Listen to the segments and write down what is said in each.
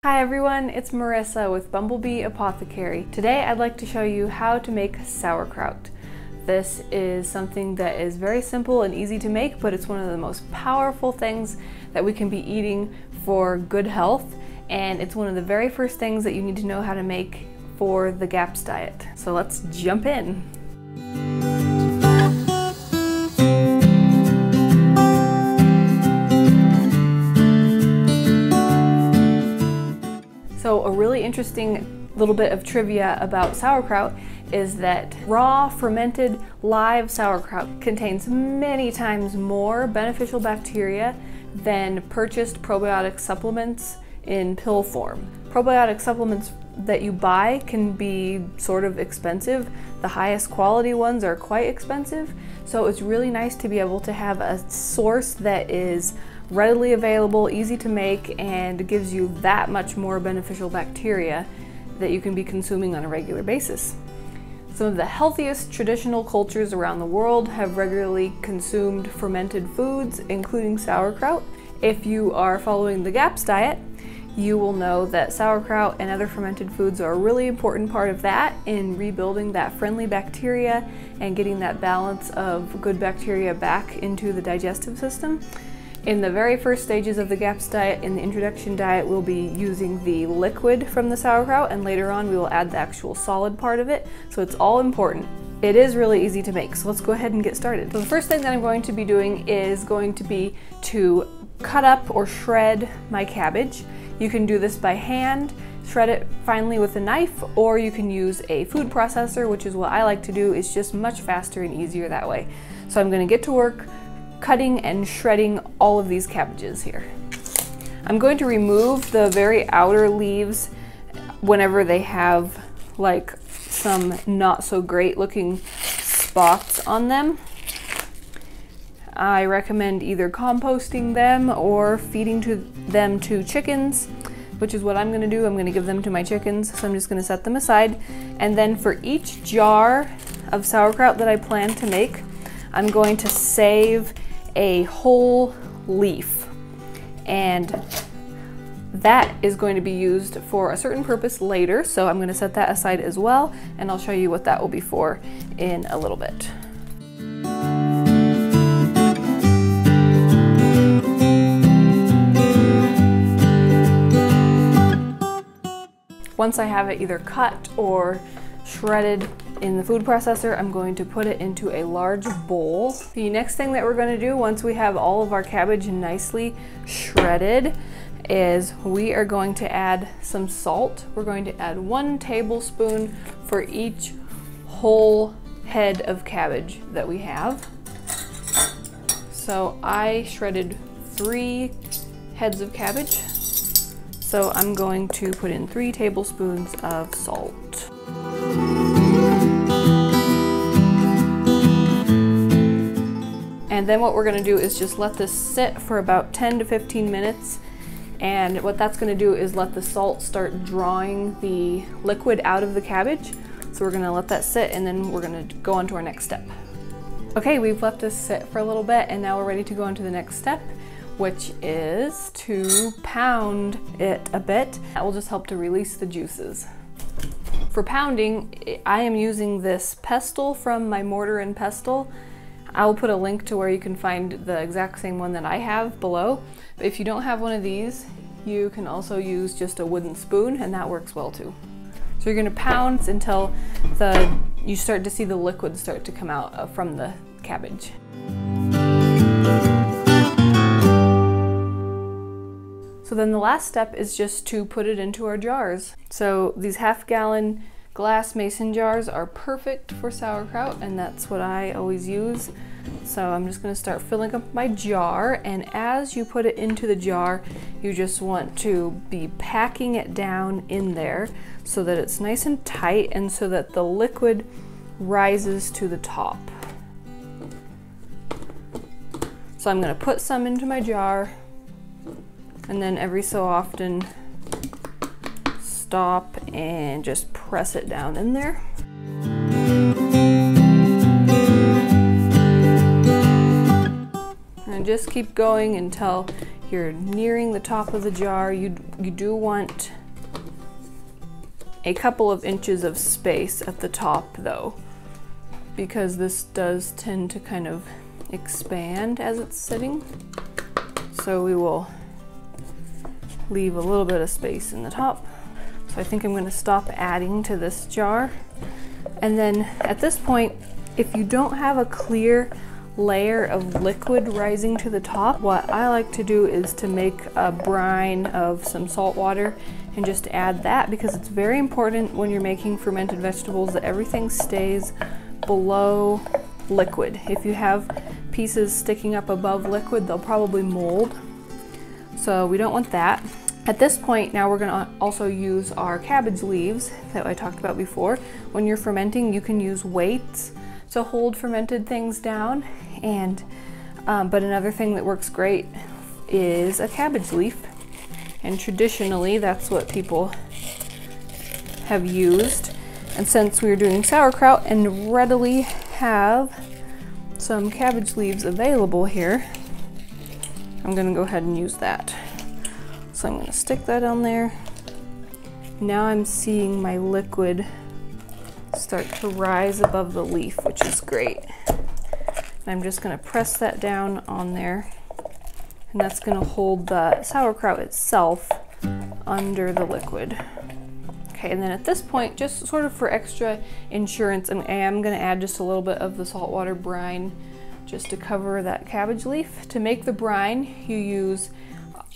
Hi everyone, it's Marissa with Bumblebee Apothecary. Today I'd like to show you how to make sauerkraut. This is something that is very simple and easy to make, but it's one of the most powerful things that we can be eating for good health, and it's one of the very first things that you need to know how to make for the GAPS diet. So let's jump in. So a really interesting little bit of trivia about sauerkraut is that raw, fermented, live sauerkraut contains many times more beneficial bacteria than purchased probiotic supplements in pill form. Probiotic supplements that you buy can be sort of expensive. The highest quality ones are quite expensive. So it's really nice to be able to have a source that is readily available, easy to make, and gives you that much more beneficial bacteria that you can be consuming on a regular basis. Some of the healthiest traditional cultures around the world have regularly consumed fermented foods, including sauerkraut. If you are following the GAPS diet, you will know that sauerkraut and other fermented foods are a really important part of that in rebuilding that friendly bacteria and getting that balance of good bacteria back into the digestive system. In the very first stages of the GAPS diet, in the introduction diet, we'll be using the liquid from the sauerkraut, and later on we will add the actual solid part of it, so it's all important. It is really easy to make, so let's go ahead and get started. So the first thing that I'm going to be doing is going to be to cut up or shred my cabbage. You can do this by hand, shred it finely with a knife, or you can use a food processor, which is what I like to do. It's just much faster and easier that way. So I'm going to get to work cutting and shredding all of these cabbages here. I'm going to remove the very outer leaves whenever they have like some not so great looking spots on them. I recommend either composting them or feeding them to chickens, which is what I'm going to do. I'm going to give them to my chickens, so I'm just going to set them aside. And then for each jar of sauerkraut that I plan to make, I'm going to save a whole leaf, and that is going to be used for a certain purpose later, so I'm going to set that aside as well, and I'll show you what that will be for in a little bit. Once I have it either cut or shredded in the food processor, I'm going to put it into a large bowl. The next thing that we're going to do once we have all of our cabbage nicely shredded is we are going to add some salt. We're going to add 1 tablespoon for each whole head of cabbage that we have. So I shredded 3 heads of cabbage. So I'm going to put in 3 tablespoons of salt. And then what we're going to do is just let this sit for about 10 to 15 minutes. And what that's going to do is let the salt start drawing the liquid out of the cabbage. So we're going to let that sit, and then we're going to go on to our next step. Okay, we've let this sit for a little bit, and now we're ready to go on to the next step, which is to pound it a bit. That will just help to release the juices. For pounding, I am using this pestle from my mortar and pestle. I'll put a link to where you can find the exact same one that I have below. But if you don't have one of these, you can also use just a wooden spoon, and that works well too. So you're going to pound until you start to see the liquid start to come out from the cabbage. So then the last step is just to put it into our jars. So these half-gallon glass mason jars are perfect for sauerkraut, and that's what I always use. So I'm just going to start filling up my jar, and as you put it into the jar, you just want to be packing it down in there so that it's nice and tight and so that the liquid rises to the top. So I'm going to put some into my jar, and then every so often stop and just press it down in there. And just keep going until you're nearing the top of the jar, you do want a couple of inches of space at the top though, because this does tend to kind of expand as it's sitting. So we will leave a little bit of space in the top. So I think I'm going to stop adding to this jar. And then at this point, if you don't have a clear layer of liquid rising to the top, what I like to do is to make a brine of some salt water and just add that, because it's very important when you're making fermented vegetables that everything stays below liquid. If you have pieces sticking up above liquid, they'll probably mold. So we don't want that. At this point, now we're gonna also use our cabbage leaves that I talked about before. When you're fermenting, you can use weights to hold fermented things down. And but another thing that works great is a cabbage leaf. And traditionally, that's what people have used. And since we're doing sauerkraut and readily have some cabbage leaves available here, I'm gonna go ahead and use that. So I'm gonna stick that on there. Now I'm seeing my liquid start to rise above the leaf, which is great. And I'm just gonna press that down on there, and that's gonna hold the sauerkraut itself under the liquid. Okay, and then at this point, just sort of for extra insurance, I am gonna add just a little bit of the saltwater brine just to cover that cabbage leaf. To make the brine, you use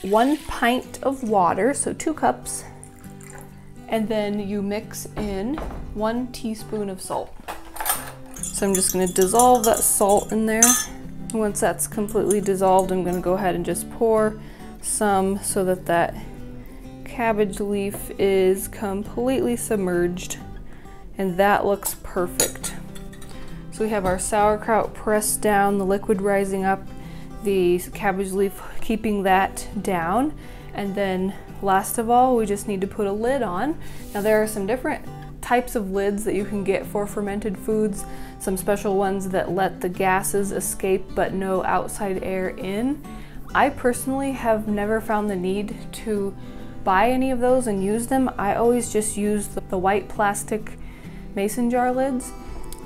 1 pint of water, so 2 cups, and then you mix in 1 teaspoon of salt. So I'm just gonna dissolve that salt in there. Once that's completely dissolved, I'm gonna go ahead and just pour some so that that cabbage leaf is completely submerged, and that looks perfect. So we have our sauerkraut pressed down, the liquid rising up, the cabbage leaf keeping that down, and then last of all, we just need to put a lid on. Now there are some different types of lids that you can get for fermented foods, some special ones that let the gases escape but no outside air in. I personally have never found the need to buy any of those and use them. I always just use the white plastic mason jar lids.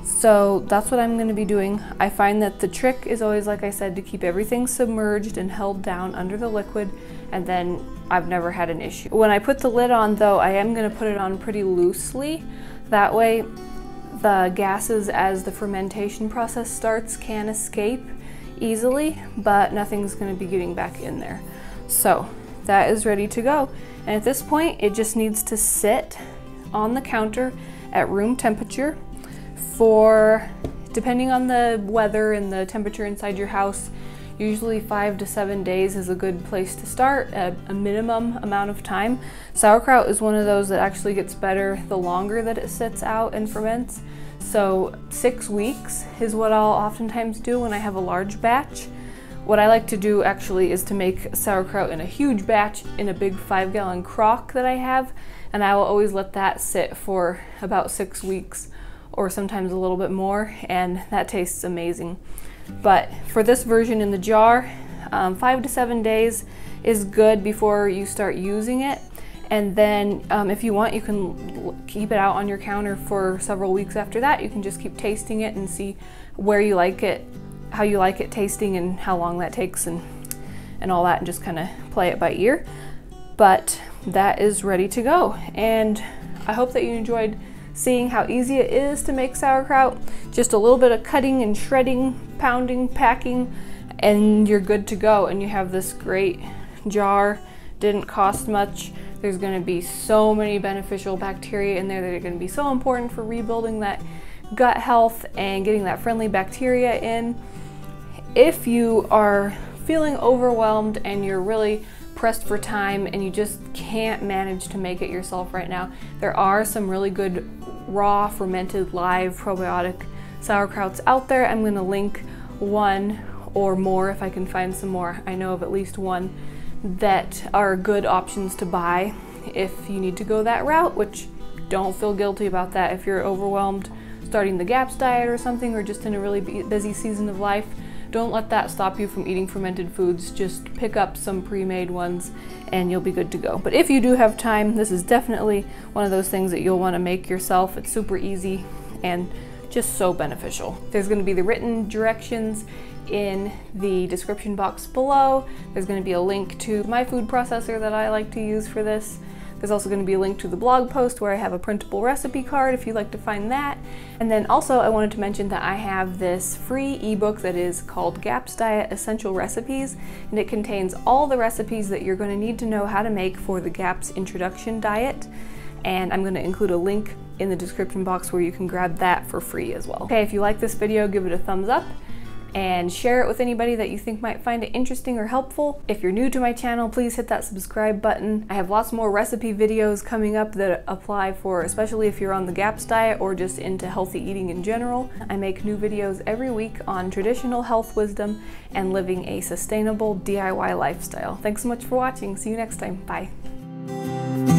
So that's what I'm going to be doing. I find that the trick is always, like I said, to keep everything submerged and held down under the liquid, and then I've never had an issue. When I put the lid on though, I am going to put it on pretty loosely. That way the gases as the fermentation process starts can escape easily, but nothing's going to be getting back in there. So that is ready to go. And at this point, it just needs to sit on the counter at room temperature for, depending on the weather and the temperature inside your house, usually 5 to 7 days is a good place to start, at a minimum amount of time. Sauerkraut is one of those that actually gets better the longer that it sits out and ferments. So 6 weeks is what I'll oftentimes do when I have a large batch. What I like to do actually is to make sauerkraut in a huge batch in a big 5-gallon crock that I have, and I will always let that sit for about 6 weeks or sometimes a little bit more, and that tastes amazing. But for this version in the jar, 5 to 7 days is good before you start using it. And then if you want, you can keep it out on your counter for several weeks after that. You can just keep tasting it and see where you like it, how you like it tasting, and how long that takes, and all that, and just kind of play it by ear. But that is ready to go. And I hope that you enjoyed seeing how easy it is to make sauerkraut. Just a little bit of cutting and shredding, pounding, packing, and you're good to go. And you have this great jar. Didn't cost much. There's going to be so many beneficial bacteria in there that are going to be so important for rebuilding that gut health and getting that friendly bacteria in. If you are feeling overwhelmed and you're really pressed for time and you just can't manage to make it yourself right now, there are some really good raw, fermented, live probiotic sauerkrauts out there. I'm going to link one or more if I can find some more. I know of at least one that are good options to buy if you need to go that route, which don't feel guilty about that. If you're overwhelmed starting the GAPS diet or something, or just in a really busy season of life, don't let that stop you from eating fermented foods. Just pick up some pre-made ones and you'll be good to go. But if you do have time, this is definitely one of those things that you'll want to make yourself. It's super easy and just so beneficial. There's going to be the written directions in the description box below. There's going to be a link to my food processor that I like to use for this. There's also going to be a link to the blog post where I have a printable recipe card if you'd like to find that. And then also I wanted to mention that I have this free ebook that is called GAPS Diet Essential Recipes, and it contains all the recipes that you're going to need to know how to make for the GAPS Introduction Diet. And I'm going to include a link in the description box where you can grab that for free as well. Okay, if you like this video, give it a thumbs up and share it with anybody that you think might find it interesting or helpful. If you're new to my channel, please hit that subscribe button. I have lots more recipe videos coming up that apply for, especially if you're on the GAPS diet or just into healthy eating in general. I make new videos every week on traditional health wisdom and living a sustainable DIY lifestyle. Thanks so much for watching. See you next time. Bye.